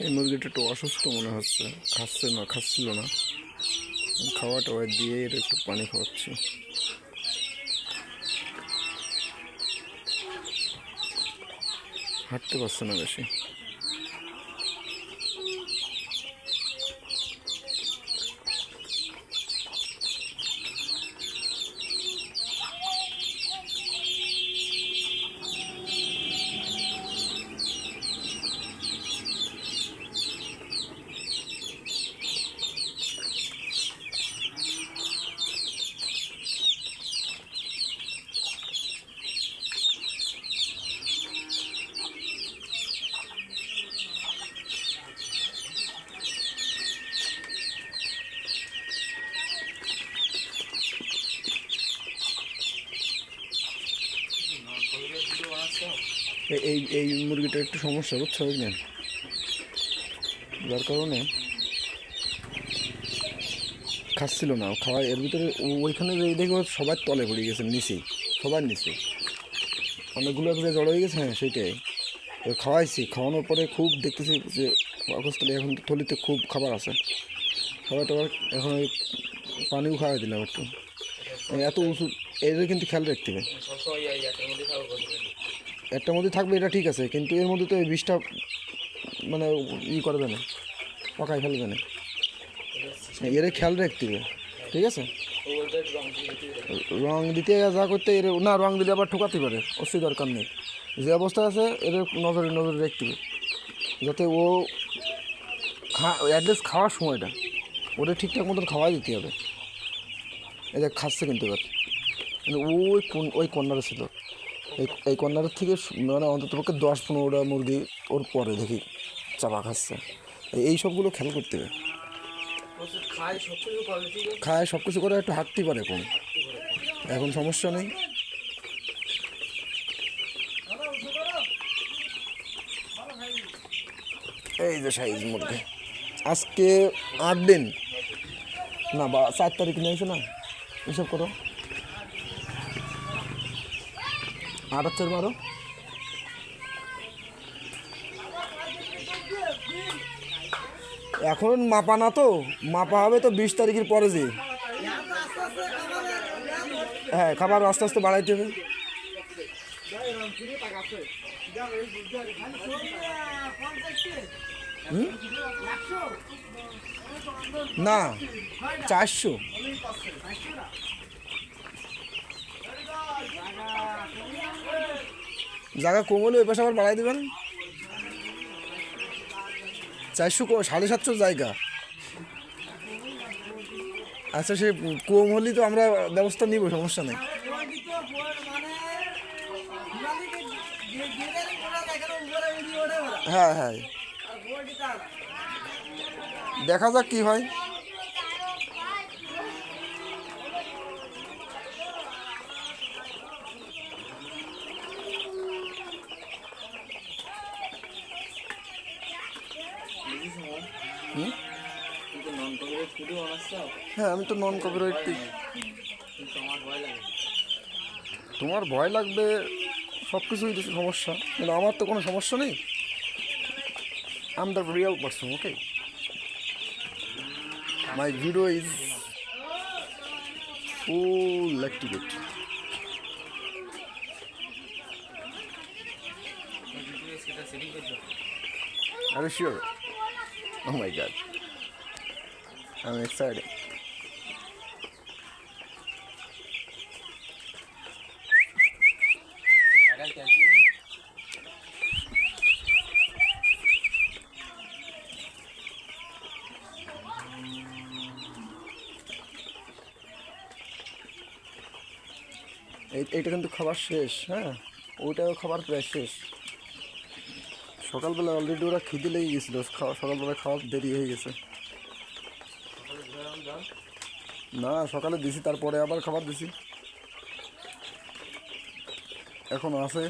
এই মুরগিটা একটু অসুস্থ মনে হচ্ছে, খাচ্ছিল না। খাওয়া টাওয়া দিয়ে এর একটু পানি খাওয়াচ্ছি। হাঁটতে পারছে না বেশি। এই এই মুরগিটা একটু সমস্যা, বুঝছো? বুঝলেন, যার কারণে খাচ্ছিল না। খাওয়া এর ভিতরে ওইখানে দেখো সবার তলে পড়ে গেছে, নিচেই, সবার নিচে অনেকগুলো একসাথে জড়ো হয়ে গেছে। হ্যাঁ, সেইটাই খাওয়াইছি। খাওয়ানোর পরে খুব দেখতেছি যে অবস্থলে এখন থলিতে খুব খাবার আছে, খাবার টাবার। এখন ওই পানিও খাওয়াই দিলাম একটু। এত উঁচু এদের কিন্তু খেয়াল রাখতে হবে। একটার মধ্যে থাকবে এটা ঠিক আছে, কিন্তু এর মধ্যে তো এই বিষটা মানে করবে না, পকায় ফেলবে না। এর খেয়াল রাখতে হবে, ঠিক আছে? রং দিতে যা করতে এর না, রং দিলে আবার ঠোকাতে পারে, অবশ্যই দরকার নেই। যে অবস্থা আছে এর নজরে রাখতে হবে, যাতে ও অ্যাড্রেস খাওয়ার সময়টা ওটা ঠিকঠাক মতন খাওয়াই দিতে হবে। এই যে খাচ্ছে কিন্তু এবার ওই কর্নারে ছিল, এই কর্নারের থেকে মানে অন্ততপক্ষে 10-15টা মুরগি ওর পরে দেখি চাপা খাচ্ছে। এই সবগুলো খেয়াল করতে হবে। খায় সব কিছু করে, একটু হাঁটতে পারে কম, এখন সমস্যা নেই। এই যে সাইজ মুরগি, আজকে 8 দিন না, 4 তারিখ নিয়েছে না, এসব করো 8 আর 4 12। এখন মাপা না, তো মাপা হবে তো 20 তারিখের পরে। যে হ্যাঁ, খাবার আস্তে আস্তে বাড়াইতে হবে। না, 400 জায়গা কম হলে ওই পাশে আবার বাড়াই দেবেন। 400 750 জায়গা। আচ্ছা, সে কম হলেই তো আমরা ব্যবস্থা নিব, সমস্যা নেই। হ্যাঁ হ্যাঁ, দেখা যাক কি হয়। হ্যাঁ, আমি তো নন কপিরাইট। তোমার ভয় লাগবে, সব কিছুই সমস্যা, কিন্তু আমার তো কোনো সমস্যা নেই। I am the real person, okay? My video is full activate. Are you sure? Oh my god, I'm excited. এইটা কিন্তু খাবার শেষ। হ্যাঁ, ওইটাও খাবার প্রায় শেষ। সকালবেলা অলরেডি ওরা খিদে লেগে গেছিলো, সকালবেলা খাওয়ার দেরি হয়ে গেছে। না, সকালে দিছি, তারপরে আবার খাবার দিছি, এখন আছে।